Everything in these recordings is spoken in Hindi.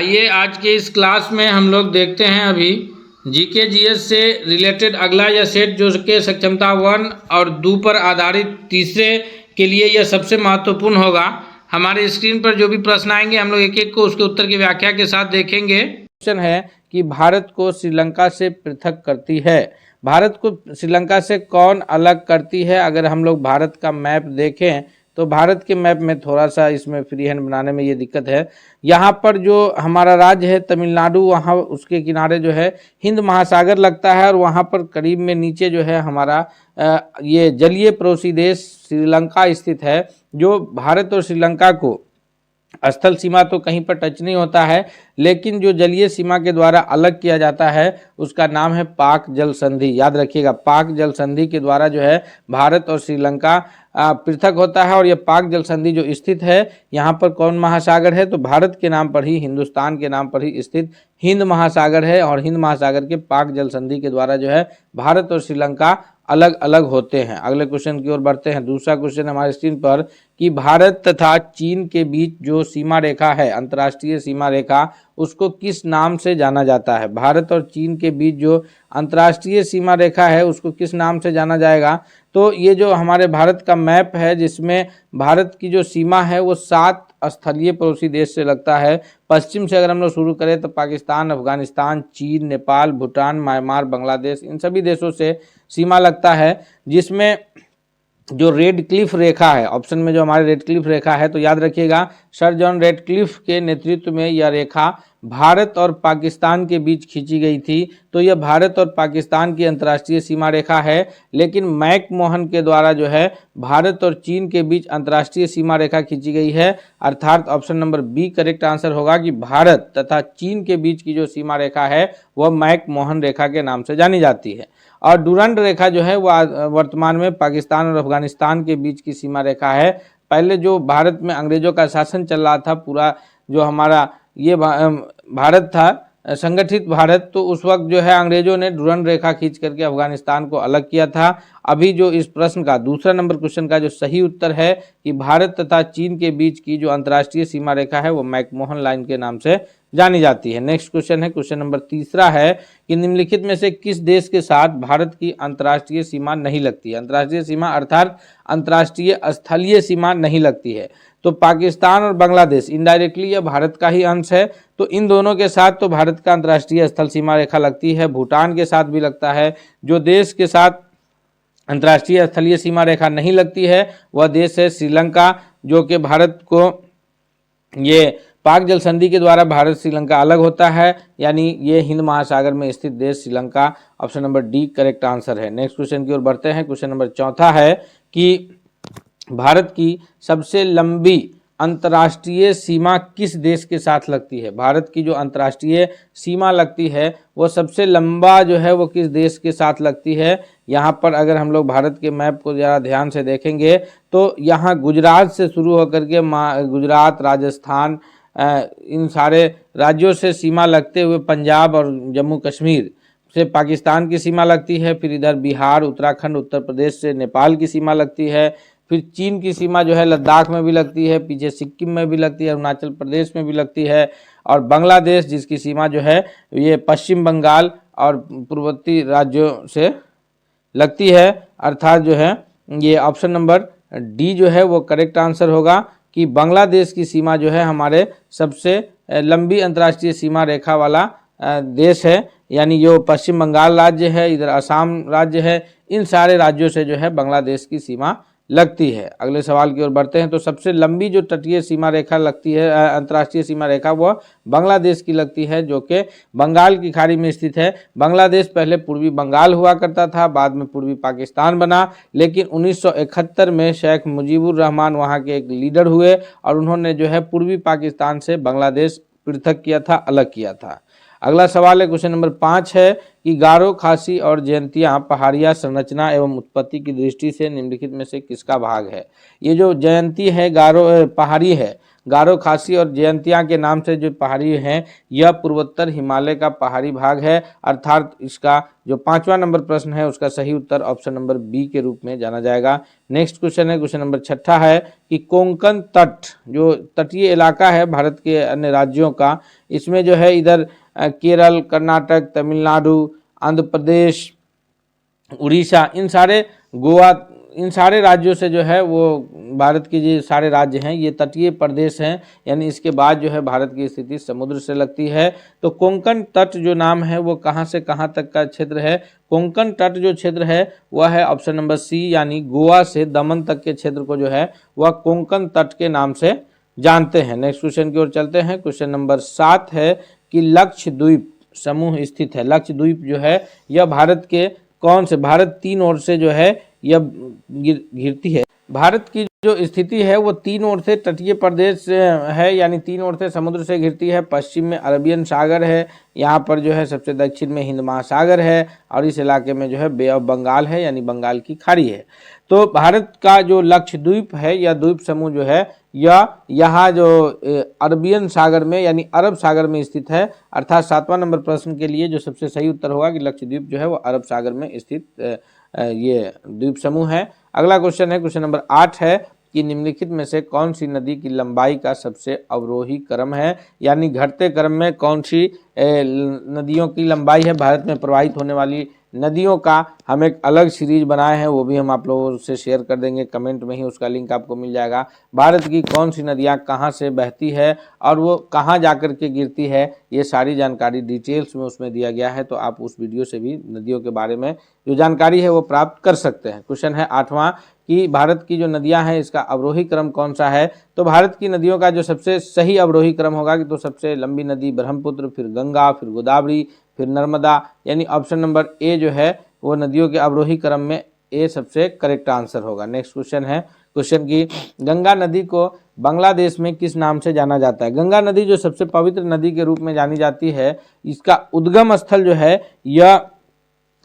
आइए आज के इस क्लास में हम लोग देखते हैं अभी जीके जीएस से रिलेटेड अगला यह सेट जो कि सक्षमता 1 और 2 पर आधारित तीसरे के लिए यह सबसे महत्वपूर्ण होगा। हमारे स्क्रीन पर जो भी प्रश्न आएंगे हम लोग एक एक को उसके उत्तर की व्याख्या के साथ देखेंगे। क्वेश्चन है कि भारत को श्रीलंका से पृथक करती है। भारत को श्रीलंका से कौन अलग करती है? अगर हम लोग भारत का मैप देखें तो भारत के मैप में थोड़ा सा इसमें फ्री हैंड बनाने में ये दिक्कत है। यहाँ पर जो हमारा राज्य है तमिलनाडु, वहाँ उसके किनारे जो है हिंद महासागर लगता है और वहाँ पर करीब में नीचे जो है हमारा ये जलीय पड़ोसी देश श्रीलंका स्थित है, जो भारत और श्रीलंका को स्थल सीमा तो कहीं पर टच नहीं होता है, लेकिन जो जलीय सीमा के द्वारा अलग किया जाता है उसका नाम है पाक जल संधि। याद रखिएगा, पाक जल संधि के द्वारा जो है भारत और श्रीलंका पृथक होता है। और यह पाक जल संधि जो स्थित है यहाँ पर कौन महासागर है? तो भारत के नाम पर ही, हिंदुस्तान के नाम पर ही स्थित हिंद महासागर है। और हिंद महासागर के पाक जल संधि के द्वारा जो है भारत और श्रीलंका अलग अलग होते हैं। अगले क्वेश्चन की ओर बढ़ते हैं। दूसरा क्वेश्चन हमारे स्क्रीन पर कि भारत तथा चीन के बीच जो सीमा रेखा है, अंतर्राष्ट्रीय सीमा रेखा, उसको किस नाम से जाना जाता है? भारत और चीन के बीच जो अंतर्राष्ट्रीय सीमा रेखा है उसको किस नाम से जाना जाएगा? तो ये जो हमारे भारत का मैप है जिसमें भारत की जो सीमा है वो 7 स्थलीय पड़ोसी देश से लगता है। पश्चिम से अगर हम लोग शुरू करें तो पाकिस्तान, अफगानिस्तान, चीन, नेपाल, भूटान, म्यांमार, बांग्लादेश, इन सभी देशों से सीमा लगता है। जिसमें जो रेड क्लिफ रेखा है, ऑप्शन में जो हमारे रेड क्लिफ रेखा है, तो याद रखिएगा सर जॉन रेड क्लिफ के नेतृत्व में यह रेखा भारत और पाकिस्तान के बीच खींची गई थी। तो यह भारत और पाकिस्तान की अंतर्राष्ट्रीय सीमा रेखा है। लेकिन मैक मोहन के द्वारा जो है भारत और चीन के बीच अंतर्राष्ट्रीय सीमा रेखा खींची गई है। अर्थात option number B correct answer होगा कि भारत तथा चीन के बीच की जो सीमा रेखा है वह मैक मोहन रेखा के नाम से जानी जाती है। और डुरंड रेखा जो है वह वर्तमान में पाकिस्तान और अफगानिस्तान के बीच की सीमा रेखा है। पहले जो भारत में अंग्रेजों का शासन चल रहा था, पूरा जो हमारा ये भारत था, संगठित भारत, तो उस वक्त जो है अंग्रेजों ने डुरंड रेखा खींच करके अफगानिस्तान को अलग किया था। अभी जो इस प्रश्न का दूसरा नंबर क्वेश्चन का जो सही उत्तर है कि भारत तथा चीन के बीच की जो अंतर्राष्ट्रीय सीमा रेखा है वो मैकमोहन लाइन के नाम से जानी जाती है। नेक्स्ट क्वेश्चन है, क्वेश्चन नंबर तीसरा है कि निम्नलिखित में से किस देश के साथ भारत की अंतर्राष्ट्रीय सीमा नहीं लगती है? अंतर्राष्ट्रीय सीमा अर्थात अंतर्राष्ट्रीय स्थलीय सीमा नहीं लगती है। तो पाकिस्तान और बांग्लादेश, इनडायरेक्टली यह भारत का ही अंश है, तो इन दोनों के साथ तो भारत का अंतर्राष्ट्रीय स्थल सीमा रेखा लगती है। भूटान के साथ भी लगता है। जो देश के साथ अंतर्राष्ट्रीय स्थलीय सीमा रेखा नहीं लगती है वह देश है श्रीलंका, जो कि भारत को ये पाक जल संधि के द्वारा भारत श्रीलंका अलग होता है, यानी ये हिंद महासागर में स्थित देश Sri Lanka. Option number D correct answer है। नेक्स्ट क्वेश्चन की ओर बढ़ते हैं। क्वेश्चन नंबर चौथा है कि भारत की सबसे लंबी अंतर्राष्ट्रीय सीमा किस देश के साथ लगती है? भारत की जो अंतर्राष्ट्रीय सीमा लगती है वो सबसे लंबा जो है वो किस देश के साथ लगती है? यहाँ पर अगर हम लोग भारत के मैप को ज़रा ध्यान से देखेंगे तो यहाँ गुजरात से शुरू होकर के गुजरात, राजस्थान, इन सारे राज्यों से सीमा लगते हुए पंजाब और जम्मू कश्मीर से पाकिस्तान की सीमा लगती है। फिर इधर बिहार, उत्तराखंड, उत्तर प्रदेश से नेपाल की सीमा लगती है। फिर चीन की सीमा जो है लद्दाख में भी लगती है, पीछे सिक्किम में भी लगती है, अरुणाचल प्रदेश में भी लगती है। और बांग्लादेश जिसकी सीमा जो है ये पश्चिम बंगाल और पूर्ववर्ती राज्यों से लगती है। अर्थात जो है ये ऑप्शन नंबर डी जो है वो करेक्ट आंसर होगा कि बांग्लादेश की सीमा जो है हमारे सबसे लंबी अंतर्राष्ट्रीय सीमा रेखा वाला देश है। यानी जो पश्चिम बंगाल राज्य है, इधर असम राज्य है, इन सारे राज्यों से जो है बांग्लादेश की सीमा लगती है। अगले सवाल की ओर बढ़ते हैं। तो सबसे लंबी जो तटीय सीमा रेखा लगती है, अंतर्राष्ट्रीय सीमा रेखा, वह बांग्लादेश की लगती है, जो कि बंगाल की खाड़ी में स्थित है। बांग्लादेश पहले पूर्वी बंगाल हुआ करता था, बाद में पूर्वी पाकिस्तान बना। लेकिन 1971 में शेख मुजीबुर रहमान वहाँ के एक लीडर हुए और उन्होंने जो है पूर्वी पाकिस्तान से बांग्लादेश पृथक किया था, अलग किया था। अगला सवाल है, क्वेश्चन नंबर 5 है कि गारो, खासी और जयंतियाँ पहाड़िया संरचना एवं उत्पत्ति की दृष्टि से निम्नलिखित में से किसका भाग है? ये जो जयंती है, गारो पहाड़ी है, गारो खासी और जयंतिया के नाम से जो पहाड़ी हैं यह पूर्वोत्तर हिमालय का पहाड़ी भाग है। अर्थात इसका जो 5वां नंबर प्रश्न है उसका सही उत्तर ऑप्शन नंबर बी के रूप में जाना जाएगा। नेक्स्ट क्वेश्चन है, क्वेश्चन नंबर 6 है कि कोंकण तट जो तटीय इलाका है भारत के अन्य राज्यों का, इसमें जो है इधर केरल, कर्नाटक, तमिलनाडु, आंध्र प्रदेश, उड़ीसा, गोवा, इन सारे राज्यों से जो है वो भारत के जो सारे राज्य हैं ये तटीय प्रदेश हैं, यानी इसके बाद जो है भारत की स्थिति समुद्र से लगती है। तो कोंकण तट जो नाम है वो कहाँ से कहाँ तक का क्षेत्र है? कोंकण तट जो क्षेत्र है वह है ऑप्शन नंबर सी, यानी गोवा से दमन तक के क्षेत्र को जो है वह कोंकण तट के नाम से जानते हैं। नेक्स्ट क्वेश्चन की ओर चलते हैं। क्वेश्चन नंबर 7 है कि लक्षद्वीप समूह स्थित है। लक्षद्वीप जो है यह भारत के कौन से, भारत 3 ओर से जो है यह घिरती है। भारत की जो स्थिति है वो 3 ओर से तटीय प्रदेश है, यानी 3 ओर से समुद्र से घिरती है। पश्चिम में अरबियन सागर है, यहाँ पर जो है सबसे दक्षिण में हिंद महासागर है और इस इलाके में जो है बे ऑफ बंगाल है, यानी बंगाल की खाड़ी है। तो भारत का जो लक्षद्वीप है या द्वीप समूह जो है यह यहाँ जो अरबियन सागर में यानी अरब सागर में स्थित है। अर्थात 7वां नंबर प्रश्न के लिए जो सबसे सही उत्तर होगा कि लक्षद्वीप जो है वो अरब सागर में स्थित ये द्वीप समूह है। अगला क्वेश्चन है, क्वेश्चन नंबर 8 है कि निम्नलिखित में से कौन सी नदी की लंबाई का सबसे अवरोही क्रम है, यानी घटते क्रम में कौन सी नदियों की लंबाई है। भारत में प्रवाहित होने वाली नदियों का हम एक अलग सीरीज बनाए हैं, वो भी हम आप लोगों से शेयर कर देंगे, कमेंट में ही उसका लिंक आपको मिल जाएगा। भारत की कौन सी नदियां कहां से बहती है और वो कहां जाकर के गिरती है, ये सारी जानकारी डिटेल्स में उसमें दिया गया है, तो आप उस वीडियो से भी नदियों के बारे में जो जानकारी है वो प्राप्त कर सकते हैं। क्वेश्चन है 8वां कि भारत की जो नदियां हैं इसका अवरोही क्रम कौन सा है। तो भारत की नदियों का जो सबसे सही अवरोही क्रम होगा कि तो सबसे लंबी नदी ब्रह्मपुत्र, फिर गंगा, फिर गोदावरी, फिर नर्मदा, यानी ऑप्शन नंबर ए जो है वो नदियों के अवरोही क्रम में ए सबसे करेक्ट आंसर होगा। नेक्स्ट क्वेश्चन है, क्वेश्चन की गंगा नदी को बांग्लादेश में किस नाम से जाना जाता है। गंगा नदी जो सबसे पवित्र नदी के रूप में जानी जाती है, इसका उद्गम स्थल जो है यह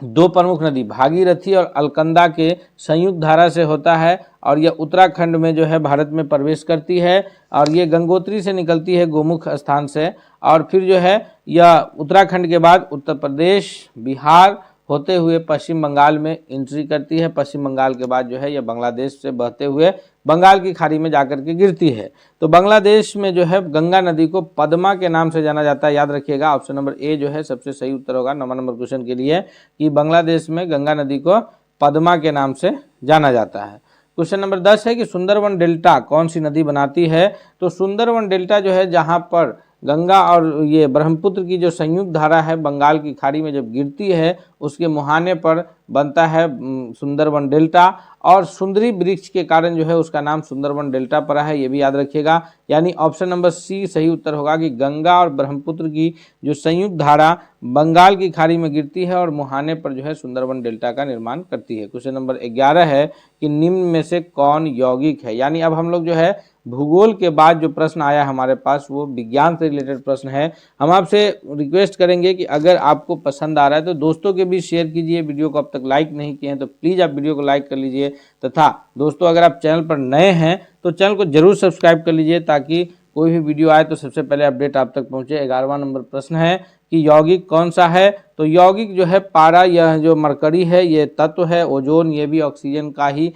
2 प्रमुख नदी भागीरथी और अलकनंदा के संयुक्त धारा से होता है और यह उत्तराखंड में जो है भारत में प्रवेश करती है और ये गंगोत्री से निकलती है गोमुख स्थान से और फिर जो है यह उत्तराखंड के बाद उत्तर प्रदेश, बिहार होते हुए पश्चिम बंगाल में एंट्री करती है। पश्चिम बंगाल के बाद जो है यह बांग्लादेश से बहते हुए बंगाल की खाड़ी में जाकर के गिरती है। तो बांग्लादेश में जो है गंगा नदी को पद्मा के नाम से जाना जाता है, याद रखिएगा ऑप्शन नंबर ए जो है सबसे सही उत्तर होगा 9वां नंबर क्वेश्चन के लिए कि बांग्लादेश में गंगा नदी को पद्मा के नाम से जाना जाता है। क्वेश्चन नंबर 10 है कि सुंदरवन डेल्टा कौन सी नदी बनाती है। तो सुंदरवन डेल्टा जो है जहाँ पर गंगा और ये ब्रह्मपुत्र की जो संयुक्त धारा है बंगाल की खाड़ी में जब गिरती है उसके मुहाने पर बनता है सुंदरवन डेल्टा और सुंदरी वृक्ष के कारण जो है उसका नाम सुंदरवन डेल्टा पड़ा है, ये भी याद रखिएगा। यानी ऑप्शन नंबर सी सही उत्तर होगा कि गंगा और ब्रह्मपुत्र की जो संयुक्त धारा बंगाल की खाड़ी में गिरती है और मुहाने पर जो है सुंदरवन डेल्टा का निर्माण करती है। क्वेश्चन नंबर 11 है कि निम्न में से कौन यौगिक है, यानी अब हम लोग जो है भूगोल के बाद जो प्रश्न आया हमारे पास वो विज्ञान से रिलेटेड प्रश्न है। हम आपसे रिक्वेस्ट करेंगे कि अगर आपको पसंद आ रहा है तो दोस्तों के बीच शेयर कीजिए। वीडियो को अब तक लाइक नहीं किए हैं तो प्लीज़ आप वीडियो को लाइक कर लीजिए तथा दोस्तों अगर आप चैनल पर नए हैं तो चैनल को जरूर सब्सक्राइब कर लीजिए ताकि कोई भी वीडियो आए तो सबसे पहले अपडेट आप तक पहुँचे। 11वां नंबर प्रश्न है कि यौगिक कौन सा है। तो यौगिक जो है पारा, यह जो मरकरी है ये तत्व है। ओजोन ये भी ऑक्सीजन का ही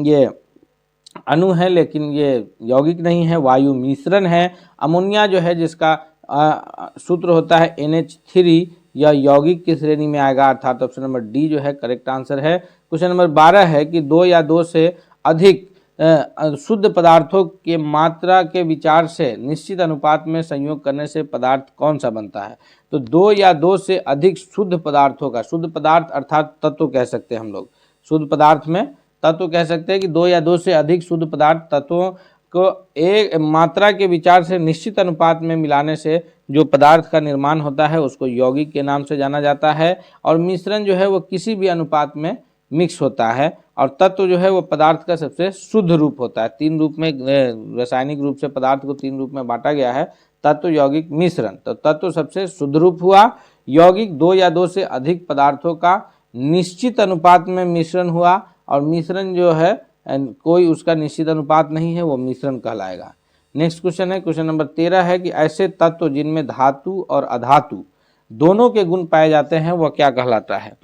ये अणु है लेकिन ये यौगिक नहीं है, वायु मिश्रण है। अमोनिया जो है जिसका सूत्र होता है NH3 यह यौगिक की श्रेणी में आएगा, अर्थात ऑप्शन नंबर डी जो है करेक्ट आंसर है। क्वेश्चन नंबर 12 है कि 2 या 2 से अधिक शुद्ध पदार्थों के मात्रा के विचार से निश्चित अनुपात में संयोग करने से पदार्थ कौन सा बनता है। तो 2 या 2 से अधिक शुद्ध पदार्थों का, शुद्ध पदार्थ अर्थात तत्व कह सकते हैं हम लोग, शुद्ध पदार्थ में तत्व कह सकते हैं कि 2 या 2 से अधिक शुद्ध पदार्थ तत्वों को एक मात्रा के विचार से निश्चित अनुपात में मिलाने से जो पदार्थ का निर्माण होता है उसको यौगिक के नाम से जाना जाता है। और मिश्रण जो है वो किसी भी अनुपात में मिक्स होता है और तत्व जो है वो पदार्थ का सबसे शुद्ध रूप होता है। 3 रूप में रासायनिक रूप से पदार्थ को 3 रूप में बांटा गया है, तत्व, यौगिक, मिश्रण। तो तत्व सबसे शुद्ध रूप हुआ, यौगिक 2 या 2 से अधिक पदार्थों का निश्चित अनुपात में मिश्रण हुआ और मिश्रण जो है कोई उसका निश्चित अनुपात नहीं है वो मिश्रण कहलाएगा। नेक्स्ट क्वेश्चन है, क्वेश्चन नंबर 13 है कि ऐसे तत्व जिनमें धातु और अधातु दोनों के गुण पाए जाते हैं वह क्या कहलाता है।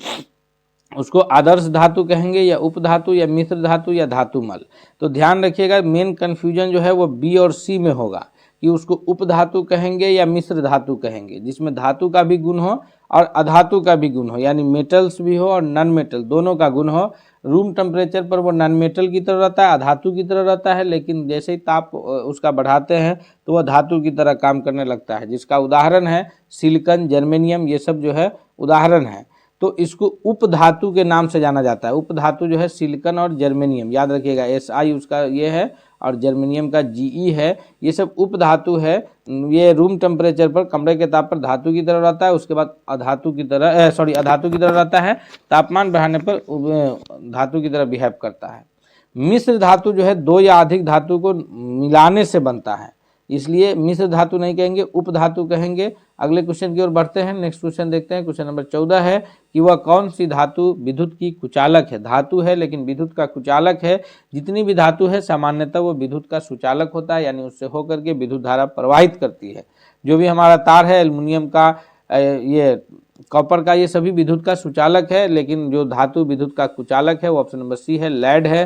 उसको आदर्श धातु कहेंगे या उपधातु या मिश्र धातु या धातुमल। तो ध्यान रखिएगा, मेन कन्फ्यूजन जो है वो बी और सी में होगा कि उसको उपधातु कहेंगे या मिश्र धातु कहेंगे, जिसमें धातु का भी गुण हो और अधातु का भी गुण हो, यानी मेटल्स भी हो और नॉन मेटल दोनों का गुण हो। रूम टेम्परेचर पर वो नॉन मेटल की तरह रहता है, अधातु की तरह रहता है, लेकिन जैसे ही ताप उसका बढ़ाते हैं तो वह धातु की तरह काम करने लगता है, जिसका उदाहरण है सिलिकॉन, जर्मेनियम, ये सब जो है उदाहरण है। तो इसको उपधातु के नाम से जाना जाता है। उपधातु जो है सिलिकॉन और जर्मेनियम, याद रखिएगा SI उसका ये है और जर्मेनियम का GE है, ये सब उपधातु है। ये रूम टेम्परेचर पर, कमरे के ताप पर धातु की तरह रहता है, उसके बाद अधातु की तरह अधातु की तरह रहता है, तापमान बढ़ाने पर धातु की तरह बिहेव करता है। मिश्र धातु जो है दो या अधिक धातु को मिलाने से बनता है, इसलिए मिश्र धातु नहीं कहेंगे, उपधातु कहेंगे। अगले क्वेश्चन की ओर बढ़ते हैं, नेक्स्ट क्वेश्चन देखते हैं। क्वेश्चन नंबर 14 है कि वह कौन सी धातु विद्युत की कुचालक है। धातु है लेकिन विद्युत का कुचालक है। जितनी भी धातु है सामान्यतः वो विद्युत का सुचालक होता है, यानी उससे होकर के विद्युत धारा प्रवाहित करती है। जो भी हमारा तार है, एल्युमिनियम का, ये कॉपर का, ये सभी विद्युत का सुचालक है, लेकिन जो धातु विद्युत का कुचालक है वो ऑप्शन नंबर सी है, लेड है।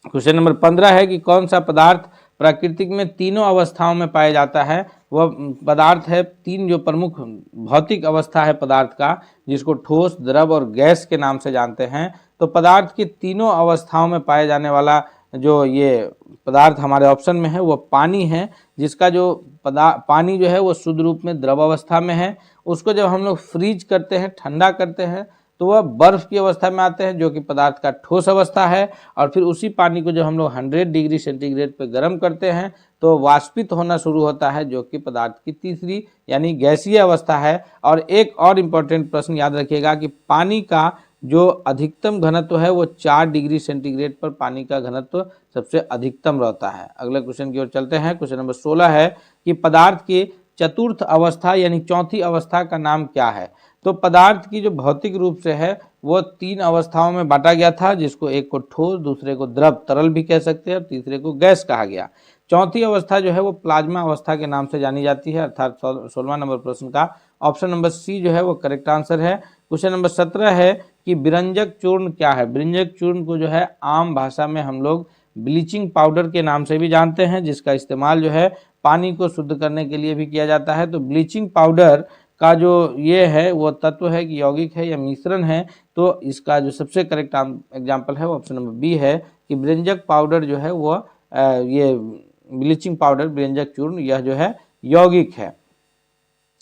क्वेश्चन नंबर 15 है कि कौन सा पदार्थ प्राकृतिक में तीनों अवस्थाओं में पाया जाता है। वह पदार्थ है, तीन जो प्रमुख भौतिक अवस्था है पदार्थ का, जिसको ठोस, द्रव और गैस के नाम से जानते हैं। तो पदार्थ की तीनों अवस्थाओं में पाए जाने वाला जो ये पदार्थ हमारे ऑप्शन में है वो पानी है, जिसका जो पानी जो है वो शुद्ध रूप में द्रव अवस्था में है। उसको जब हम लोग फ्रीज करते हैं, ठंडा करते हैं, तो वह बर्फ की अवस्था में आते हैं, जो कि पदार्थ का ठोस अवस्था है। और फिर उसी पानी को जब हम लोग 100 डिग्री सेंटीग्रेड पर गर्म करते हैं तो वाष्पित होना शुरू होता है, जो कि पदार्थ की तीसरी यानी गैसीय अवस्था है। और एक और इम्पोर्टेंट प्रश्न याद रखिएगा कि पानी का जो अधिकतम घनत्व है वो 4 डिग्री सेंटीग्रेड पर पानी का घनत्व सबसे अधिकतम रहता है। अगले क्वेश्चन की ओर चलते हैं। क्वेश्चन नंबर 16 है कि पदार्थ की चतुर्थ अवस्था यानी चौथी अवस्था का नाम क्या है। तो पदार्थ की जो भौतिक रूप से है वो 3 अवस्थाओं में बांटा गया था, जिसको एक को ठोस, दूसरे को द्रव तरल भी कह सकते हैं और तीसरे को गैस कहा गया। चौथी अवस्था जो है वो प्लाज्मा अवस्था के नाम से जानी जाती है, अर्थात 16वां नंबर प्रश्न का ऑप्शन नंबर सी जो है वो करेक्ट आंसर है। क्वेश्चन नंबर 17 है कि विरंजक चूर्ण क्या है। विरंजक चूर्ण को जो है आम भाषा में हम लोग ब्लीचिंग पाउडर के नाम से भी जानते हैं, जिसका इस्तेमाल जो है पानी को शुद्ध करने के लिए भी किया जाता है। तो ब्लीचिंग पाउडर का जो ये है वो तत्व है कि यौगिक है या मिश्रण है। तो इसका जो सबसे करेक्ट एग्जाम्पल है वो ऑप्शन नंबर बी है कि विरंजक पाउडर जो है वो ये ब्लीचिंग पाउडर, विरंजक चूर्ण, यह जो है यौगिक है।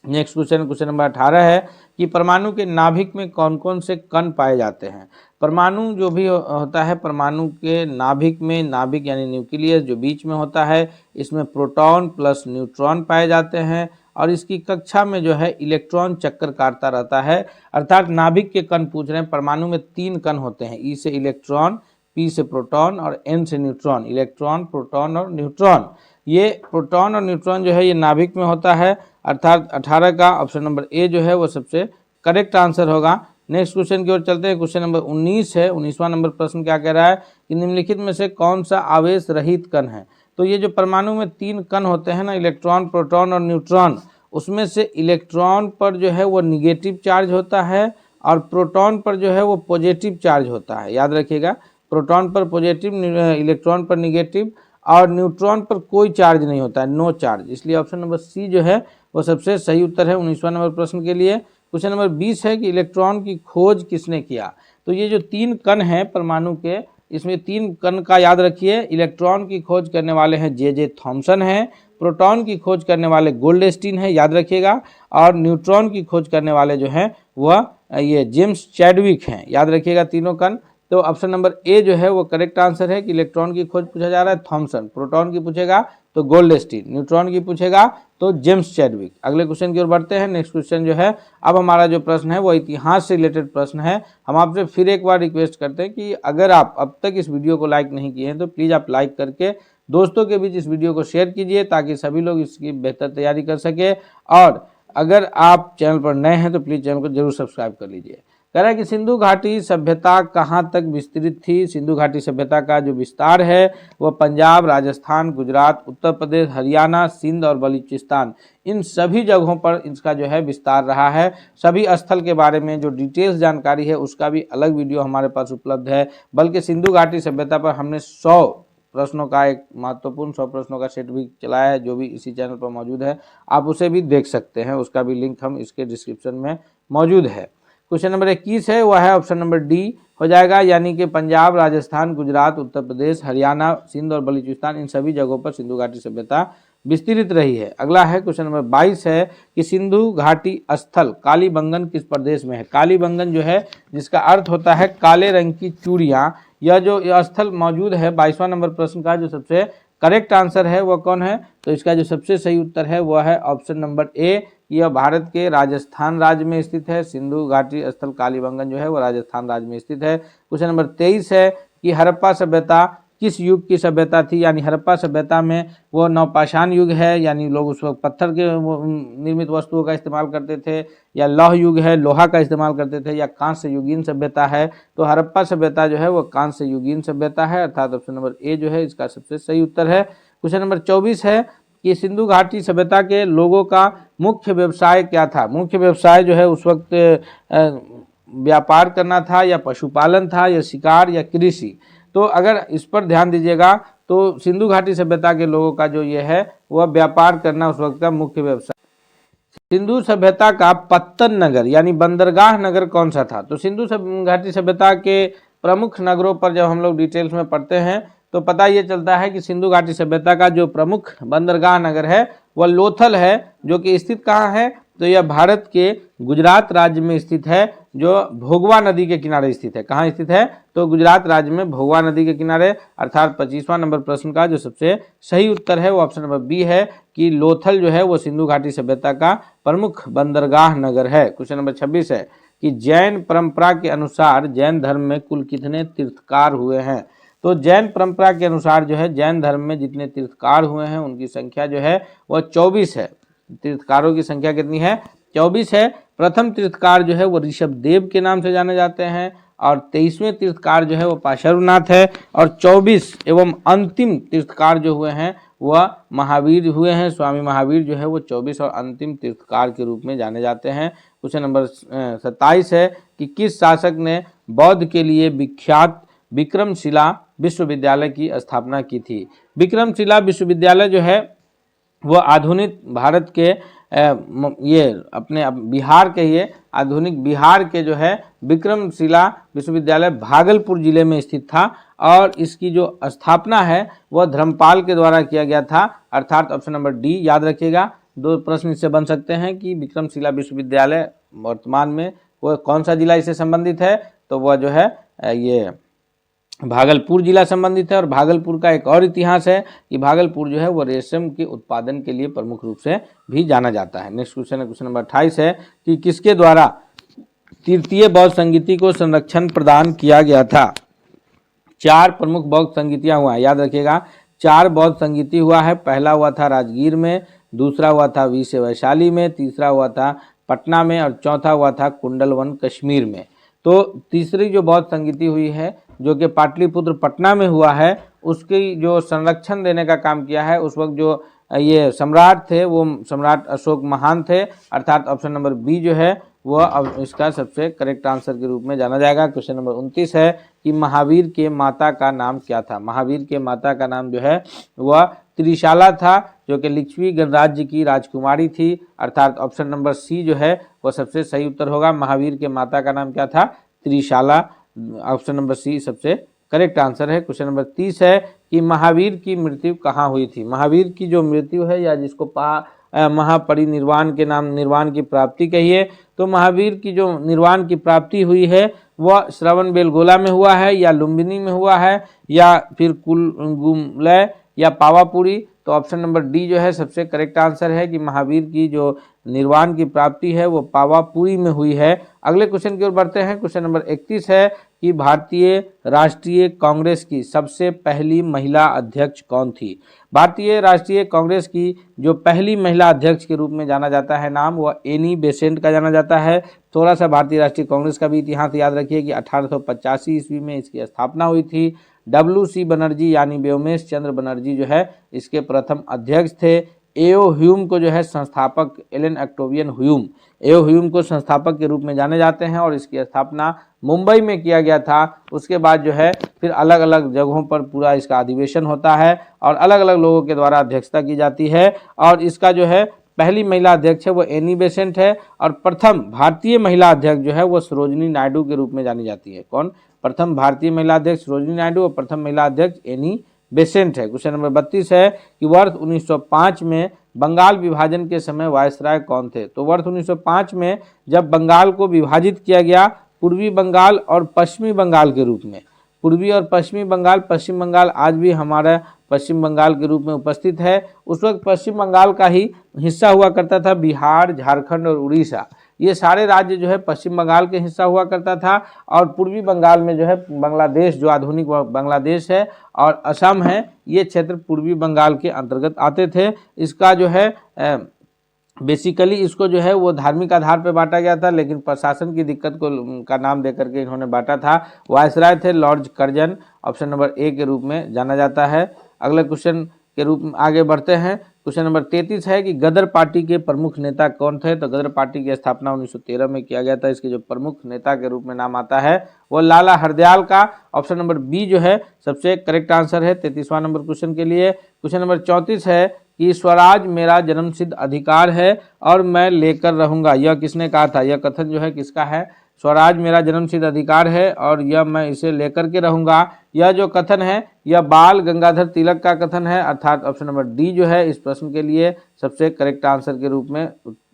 नेक्स्ट क्वेश्चन, क्वेश्चन नंबर 18 है कि परमाणु के नाभिक में कौन कौन से कण पाए जाते हैं। परमाणु जो भी होता है, परमाणु के नाभिक में, नाभिक यानी न्यूक्लियस जो बीच में होता है, इसमें प्रोटॉन प्लस न्यूट्रॉन पाए जाते हैं और इसकी कक्षा में जो है इलेक्ट्रॉन चक्कर काटता रहता है। अर्थात नाभिक के कण पूछ रहे हैं। परमाणु में 3 कण होते हैं, ई से इलेक्ट्रॉन, पी से प्रोटॉन और एन से न्यूट्रॉन। इलेक्ट्रॉन, प्रोटॉन और न्यूट्रॉन, ये प्रोटॉन और न्यूट्रॉन जो है ये नाभिक में होता है, अर्थात 18 का ऑप्शन नंबर ए जो है वो सबसे करेक्ट आंसर होगा। नेक्स्ट क्वेश्चन की ओर चलते हैं। क्वेश्चन नंबर 19 है, 19वां नंबर प्रश्न क्या कह रहा है कि निम्नलिखित में से कौन सा आवेश रहित कण है। तो ये जो परमाणु में 3 कण होते हैं ना, इलेक्ट्रॉन, प्रोटॉन और न्यूट्रॉन, उसमें से इलेक्ट्रॉन पर जो है वो निगेटिव चार्ज होता है और प्रोटॉन पर जो है वो पॉजिटिव चार्ज होता है। याद रखिएगा, प्रोटॉन पर पॉजिटिव, इलेक्ट्रॉन पर निगेटिव और न्यूट्रॉन पर कोई चार्ज नहीं होता है, नो चार्ज। इसलिए ऑप्शन नंबर सी जो है वो सबसे सही उत्तर है 19वां नंबर प्रश्न के लिए। क्वेश्चन नंबर 20 है कि इलेक्ट्रॉन की खोज किसने किया। तो ये जो 3 कण हैं परमाणु के, इसमें 3 कण का याद रखिए। इलेक्ट्रॉन की खोज करने वाले हैं जे थॉमसन हैं, प्रोटॉन की खोज करने वाले गोल्डस्टीन है, याद रखिएगा, और न्यूट्रॉन की खोज करने वाले जो हैं वह ये जेम्स चैडविक हैं, याद रखिएगा तीनों कण। तो ऑप्शन नंबर ए जो है वो करेक्ट आंसर है कि इलेक्ट्रॉन की खोज पूछा जा रहा है थॉमसन, प्रोटॉन की पूछेगा तो गोल्डस्टीन, न्यूट्रॉन की पूछेगा तो जेम्स चैडविक। अगले क्वेश्चन की ओर बढ़ते हैं। नेक्स्ट क्वेश्चन जो है, अब हमारा जो प्रश्न है वो इतिहास से रिलेटेड प्रश्न है। हम आपसे फिर एक बार रिक्वेस्ट करते हैं कि अगर आप अब तक इस वीडियो को लाइक नहीं किए हैं तो प्लीज़ आप लाइक करके दोस्तों के बीच इस वीडियो को शेयर कीजिए, ताकि सभी लोग इसकी बेहतर तैयारी कर सके। और अगर आप चैनल पर नए हैं तो प्लीज़ चैनल को जरूर सब्सक्राइब कर लीजिए। कह रहा है कि सिंधु घाटी सभ्यता कहाँ तक विस्तृत थी। सिंधु घाटी सभ्यता का जो विस्तार है वह पंजाब, राजस्थान, गुजरात, उत्तर प्रदेश, हरियाणा, सिंध और बलूचिस्तान, इन सभी जगहों पर इसका जो है विस्तार रहा है। सभी स्थल के बारे में जो डिटेल्स जानकारी है उसका भी अलग वीडियो हमारे पास उपलब्ध है। बल्कि सिंधु घाटी सभ्यता पर हमने 100 प्रश्नों का एक महत्वपूर्ण 100 प्रश्नों का सेट भी चलाया है, जो भी इसी चैनल पर मौजूद है, आप उसे भी देख सकते हैं। उसका भी लिंक हम इसके डिस्क्रिप्शन में मौजूद है। क्वेश्चन नंबर 21 है, वह है ऑप्शन नंबर डी हो जाएगा, यानी कि पंजाब, राजस्थान, गुजरात, उत्तर प्रदेश, हरियाणा, सिंध और बलूचिस्तान, इन सभी जगहों पर सिंधु घाटी सभ्यता विस्तृत रही है। अगला है क्वेश्चन नंबर 22 है कि सिंधु घाटी स्थल कालीबंगन किस प्रदेश में है। कालीबंगन जो है, जिसका अर्थ होता है काले रंग की चूड़ियाँ, यह जो स्थल मौजूद है 22वां नंबर प्रश्न का जो सबसे करेक्ट आंसर है वह कौन है, तो इसका जो सबसे सही उत्तर है वह है ऑप्शन नंबर ए। यह भारत के राजस्थान राज्य में स्थित है। सिंधु घाटी स्थल कालीबंगन जो है वह राजस्थान राज्य में स्थित है। क्वेश्चन नंबर 23 है कि हड़प्पा सभ्यता किस युग की सभ्यता थी, यानी हड़प्पा सभ्यता में वो नवपाषाण युग है, यानी लोग उस वक्त पत्थर के निर्मित वस्तुओं का इस्तेमाल करते थे, या लौह युग है, लोहा का इस्तेमाल करते थे, या कांस्य युगीन सभ्यता है। तो हड़प्पा सभ्यता जो है वो कांस्य युगीन सभ्यता है, अर्थात ऑप्शन नंबर ए जो है इसका सबसे सही उत्तर है। क्वेश्चन नंबर 24 है कि सिंधु घाटी सभ्यता के लोगों का मुख्य व्यवसाय क्या था। मुख्य व्यवसाय जो है उस वक्त व्यापार करना था, या पशुपालन था, या शिकार, या कृषि। तो अगर इस पर ध्यान दीजिएगा तो सिंधु घाटी सभ्यता के लोगों का जो ये है वह व्यापार करना उस वक्त का मुख्य व्यवसाय। सिंधु सभ्यता का पत्तन नगर यानी बंदरगाह नगर कौन सा था। तो सिंधु घाटी सभ्यता के प्रमुख नगरों पर जब हम लोग डिटेल्स में पढ़ते हैं तो पता ये चलता है कि सिंधु घाटी सभ्यता का जो प्रमुख बंदरगाह नगर है वह लोथल है, जो कि स्थित कहाँ है, तो यह भारत के गुजरात राज्य में स्थित है, जो भोगवा नदी के किनारे स्थित है। कहाँ स्थित है, तो गुजरात राज्य में भोगवा नदी के किनारे, अर्थात 25वां नंबर प्रश्न का जो सबसे सही उत्तर है वो ऑप्शन नंबर बी है कि लोथल जो है वो सिंधु घाटी सभ्यता का प्रमुख बंदरगाह नगर है। क्वेश्चन नंबर 26 है कि जैन परंपरा के अनुसार जैन धर्म में कुल कितने तीर्थकार हुए हैं। तो जैन परंपरा के अनुसार जो है जैन धर्म में जितने तीर्थकार हुए हैं उनकी संख्या जो है वह 24 है। तीर्थकारों की संख्या कितनी है, 24 है। प्रथम तीर्थकार जो है वो ऋषभ देव के नाम से जाने जाते हैं, और 23वें तीर्थकार जो है वो पाशुरनाथ है, और 24 एवं अंतिम तीर्थकार जो हुए हैं वह महावीर हुए हैं। स्वामी महावीर जो है वो 24 और अंतिम तीर्थकार के रूप में जाने जाते हैं। क्वेश्चन नंबर 27 है कि किस शासक ने बौद्ध के लिए विख्यात विक्रमशिला विश्वविद्यालय की स्थापना की थी। विक्रमशिला विश्वविद्यालय जो है वो आधुनिक भारत के ये अपने बिहार के ये आधुनिक बिहार के जो है विक्रमशिला विश्वविद्यालय भागलपुर जिले में स्थित था, और इसकी जो स्थापना है वह धर्मपाल के द्वारा किया गया था, अर्थात ऑप्शन नंबर डी याद रखिएगा। दो प्रश्न इससे बन सकते हैं कि विक्रमशिला विश्वविद्यालय वर्तमान में वह कौन सा जिला इससे संबंधित है, तो वह जो है ये भागलपुर जिला संबंधित है। और भागलपुर का एक और इतिहास है कि भागलपुर जो है वो रेशम के उत्पादन के लिए प्रमुख रूप से भी जाना जाता है। नेक्स्ट क्वेश्चन है क्वेश्चन नंबर 28 है कि किसके द्वारा तृतीय बौद्ध संगीति को संरक्षण प्रदान किया गया था। 4 प्रमुख बौद्ध संगीतियाँ हुआ है, याद रखिएगा 4 बौद्ध संगीति हुआ है। पहला हुआ था राजगीर में, दूसरा हुआ था वी से वैशाली में, तीसरा हुआ था पटना में, और चौथा हुआ था कुंडलवन कश्मीर में। तो तीसरी जो बौद्ध संगीति हुई है जो कि पाटलिपुत्र पटना में हुआ है, उसकी जो संरक्षण देने का काम किया है उस वक्त जो ये सम्राट थे वो सम्राट अशोक महान थे, अर्थात ऑप्शन नंबर बी जो है वह अब इसका सबसे करेक्ट आंसर के रूप में जाना जाएगा। क्वेश्चन नंबर 29 है कि महावीर के माता का नाम क्या था। महावीर के माता का नाम जो है वह त्रिशाला था, जो कि लिच्छवी गणराज्य की राजकुमारी थी, अर्थात ऑप्शन नंबर सी जो है वह सबसे सही उत्तर होगा। महावीर के माता का नाम क्या था, त्रिशाला, ऑप्शन नंबर सी सबसे करेक्ट आंसर है। क्वेश्चन नंबर 30 है कि महावीर की मृत्यु कहाँ हुई थी। महावीर की जो मृत्यु है या जिसको महापरिनिर्वाण के नाम निर्वाण की प्राप्ति कहिए, तो महावीर की जो निर्वाण की प्राप्ति हुई है वह श्रवण बेलगोला में हुआ है, या लुम्बिनी में हुआ है, या फिर कुलगुमलय या पावापुरी। तो ऑप्शन नंबर डी जो है सबसे करेक्ट आंसर है कि महावीर की जो निर्वाण की प्राप्ति है वो पावापुरी में हुई है, अगले क्वेश्चन की ओर बढ़ते हैं। क्वेश्चन नंबर 31 है कि भारतीय राष्ट्रीय कांग्रेस की सबसे पहली महिला अध्यक्ष कौन थी। भारतीय राष्ट्रीय कांग्रेस की जो पहली महिला अध्यक्ष के रूप में जाना जाता है नाम, वह एनी बेसेंट का जाना जाता है। थोड़ा सा भारतीय राष्ट्रीय कांग्रेस का भी इतिहास याद रखिए कि 1885 ईस्वी में इसकी स्थापना हुई थी। WC बनर्जी यानी व्योमेश चंद्र बनर्जी जो है इसके प्रथम अध्यक्ष थे। एओ ह्यूम को जो है संस्थापक, एलन ऑक्टेवियन ह्यूम, एओ ह्यूम को संस्थापक के रूप में जाने जाते हैं और इसकी स्थापना मुंबई में किया गया था। उसके बाद जो है फिर अलग अलग जगहों पर पूरा इसका अधिवेशन होता है और अलग अलग लोगों के द्वारा अध्यक्षता की जाती है। और इसका जो है पहली महिला अध्यक्ष है वो एनी बेसेंट है और प्रथम भारतीय महिला अध्यक्ष जो है वो सरोजिनी नायडू के रूप में जानी जाती है। कौन? प्रथम भारतीय महिला अध्यक्ष सरोजिनी नायडू और प्रथम महिला अध्यक्ष एनी बेसेंट है। क्वेश्चन नंबर 32 है कि वर्ष 1905 में बंगाल विभाजन के समय वायसराय कौन थे। तो वर्ष 1905 में जब बंगाल को विभाजित किया गया पूर्वी बंगाल और पश्चिमी बंगाल के रूप में, पूर्वी और पश्चिमी बंगाल, पश्चिम बंगाल आज भी हमारा पश्चिम बंगाल के रूप में उपस्थित है। उस वक्त पश्चिम बंगाल का ही हिस्सा हुआ करता था बिहार, झारखंड और उड़ीसा, ये सारे राज्य जो है पश्चिम बंगाल के हिस्सा हुआ करता था। और पूर्वी बंगाल में जो है बांग्लादेश, जो आधुनिक बांग्लादेश है और असम है, ये क्षेत्र पूर्वी बंगाल के अंतर्गत आते थे। इसका जो है बेसिकली इसको जो है वो धार्मिक आधार पर बांटा गया था, लेकिन प्रशासन की दिक्कत को का नाम देकर के इन्होंने बांटा था। वायसराय थे Lord Curzon, option number A के रूप में जाना जाता है। अगले क्वेश्चन के रूप में आगे बढ़ते हैं। क्वेश्चन नंबर 33 है कि गदर पार्टी के प्रमुख नेता कौन थे। तो गदर पार्टी की स्थापना 1913 में किया गया था। इसके जो प्रमुख नेता के रूप में नाम आता है वो लाला हरदयाल का, ऑप्शन नंबर बी जो है सबसे करेक्ट आंसर है 33वां नंबर क्वेश्चन के लिए। क्वेश्चन नंबर 34 है कि स्वराज मेरा जन्मसिद्ध अधिकार है और मैं लेकर रहूंगा, यह किसने कहा था। यह कथन जो है किसका है? स्वराज मेरा जन्मसिद्ध अधिकार है और यह मैं इसे लेकर के रहूंगा, यह जो कथन है यह बाल गंगाधर तिलक का कथन है, अर्थात ऑप्शन नंबर डी जो है इस प्रश्न के लिए सबसे करेक्ट आंसर के रूप में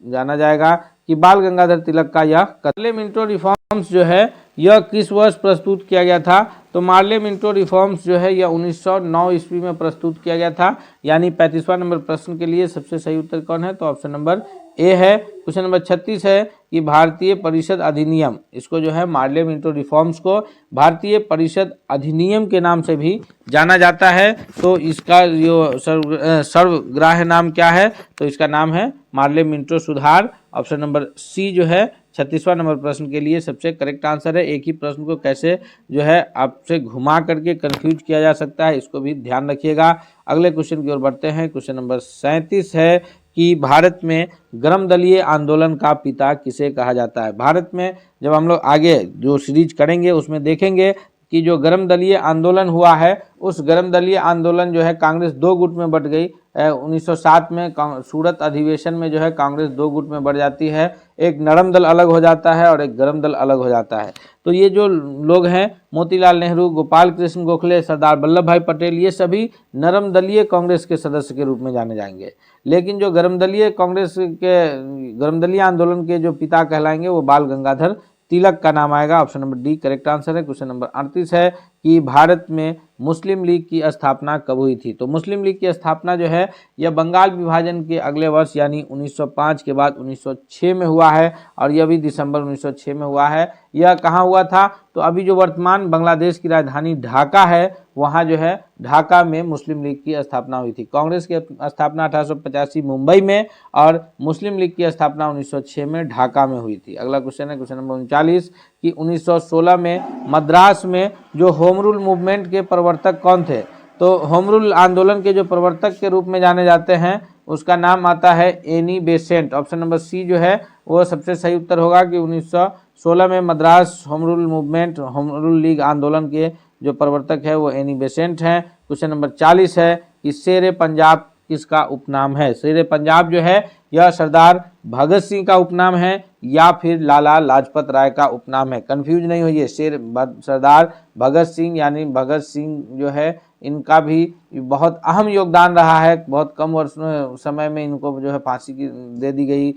जाना जाएगा कि बाल गंगाधर तिलक का यह पार्लियामेंटरी रिफॉर्म्स जो है यह किस वर्ष प्रस्तुत किया गया था। तो पार्लियामेंटरी रिफॉर्म्स जो है यह 1909 ईस्वी में प्रस्तुत किया गया था। यानी 35वां नंबर प्रश्न के लिए सबसे सही उत्तर कौन है? तो ऑप्शन नंबर ए है। क्वेश्चन नंबर 36 है कि भारतीय परिषद अधिनियम, इसको जो है पार्लियामेंटरी रिफॉर्म्स को भारतीय परिषद अधिनियम के नाम से भी जाना जाता है। तो इसका जो सर्वग्राह्य नाम क्या है? तो इसका नाम है पार्लियामेंटरी सुधार, ऑप्शन नंबर सी जो है 36वां नंबर प्रश्न के लिए सबसे करेक्ट आंसर है। एक ही प्रश्न को कैसे जो है आपसे घुमा करके कंफ्यूज किया जा सकता है, इसको भी ध्यान रखिएगा। अगले क्वेश्चन की ओर बढ़ते हैं। क्वेश्चन नंबर 37 है कि भारत में गर्म दलीय आंदोलन का पिता किसे कहा जाता है। भारत में जब हम लोग आगे जो सीरीज करेंगे उसमें देखेंगे कि जो गर्म दलीय आंदोलन हुआ है, उस गर्म दलीय आंदोलन जो है कांग्रेस दो गुट में बट गई। 1907 में सूरत अधिवेशन में जो है कांग्रेस दो गुट में बढ़ जाती है, एक नरम दल अलग हो जाता है और एक गर्म दल अलग हो जाता है। तो ये जो लोग हैं मोतीलाल नेहरू, गोपाल कृष्ण गोखले, सरदार वल्लभ भाई पटेल, ये सभी नरम दलीय कांग्रेस के सदस्य के रूप में जाने जाएंगे। लेकिन जो गर्म दलीय कांग्रेस के गर्म दलीय आंदोलन के जो पिता कहलाएंगे वो बाल गंगाधर तिलक का नाम आएगा, option number D correct answer है। क्वेश्चन नंबर 38 है कि भारत में मुस्लिम लीग की स्थापना कब हुई थी। तो मुस्लिम लीग की स्थापना जो है यह बंगाल विभाजन के अगले वर्ष यानी 1905 के बाद 1906 में हुआ है और यह भी दिसंबर 1906 में हुआ है। यह कहाँ हुआ था? तो अभी जो वर्तमान बांग्लादेश की राजधानी ढाका है, वहाँ जो है ढाका में मुस्लिम लीग की स्थापना हुई थी। कांग्रेस की स्थापना 1885 मुंबई में और मुस्लिम लीग की स्थापना 1906 में ढाका में हुई थी। अगला क्वेश्चन है क्वेश्चन नंबर 39 कि 1916 में मद्रास में जो होम रूल मूवमेंट के प्रवर्तक कौन थे। तो होम रूल आंदोलन के जो प्रवर्तक के रूप में जाने जाते हैं उसका नाम आता है Annie Besant, option number C जो है वो सबसे सही उत्तर होगा कि 1916 में Madras home rule movement, home rule league आंदोलन के जो प्रवर्तक है वो एनी बेसेंट हैं। क्वेश्चन नंबर 40 है कि शेर पंजाब किसका उपनाम है। शेर पंजाब जो है यह सरदार भगत सिंह का उपनाम है या फिर लाला लाजपत राय का उपनाम है। कंफ्यूज नहीं होइए, सरदार भगत सिंह यानी भगत सिंह जो है इनका भी बहुत अहम योगदान रहा है। बहुत कम वर्ष समय में इनको जो है फांसी की दे दी गई,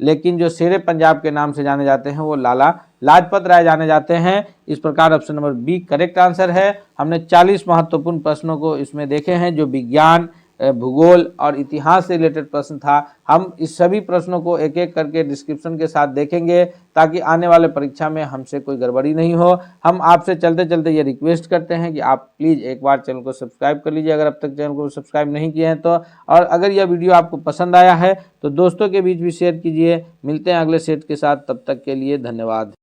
लेकिन जो शेर पंजाब के नाम से जाने जाते हैं वो लाला लाजपत राय जाने जाते हैं। इस प्रकार option number B correct answer है। हमने 40 महत्वपूर्ण प्रश्नों को इसमें देखे हैं जो विज्ञान, भूगोल और इतिहास से रिलेटेड प्रश्न था। हम इस सभी प्रश्नों को एक एक करके डिस्क्रिप्शन के साथ देखेंगे ताकि आने वाले परीक्षा में हमसे कोई गड़बड़ी नहीं हो। हम आपसे चलते चलते ये रिक्वेस्ट करते हैं कि आप प्लीज़ एक बार चैनल को सब्सक्राइब कर लीजिए अगर अब तक चैनल को सब्सक्राइब नहीं किए हैं तो। और अगर यह वीडियो आपको पसंद आया है तो दोस्तों के बीच भी शेयर कीजिए। मिलते हैं अगले सेट के साथ, तब तक के लिए धन्यवाद।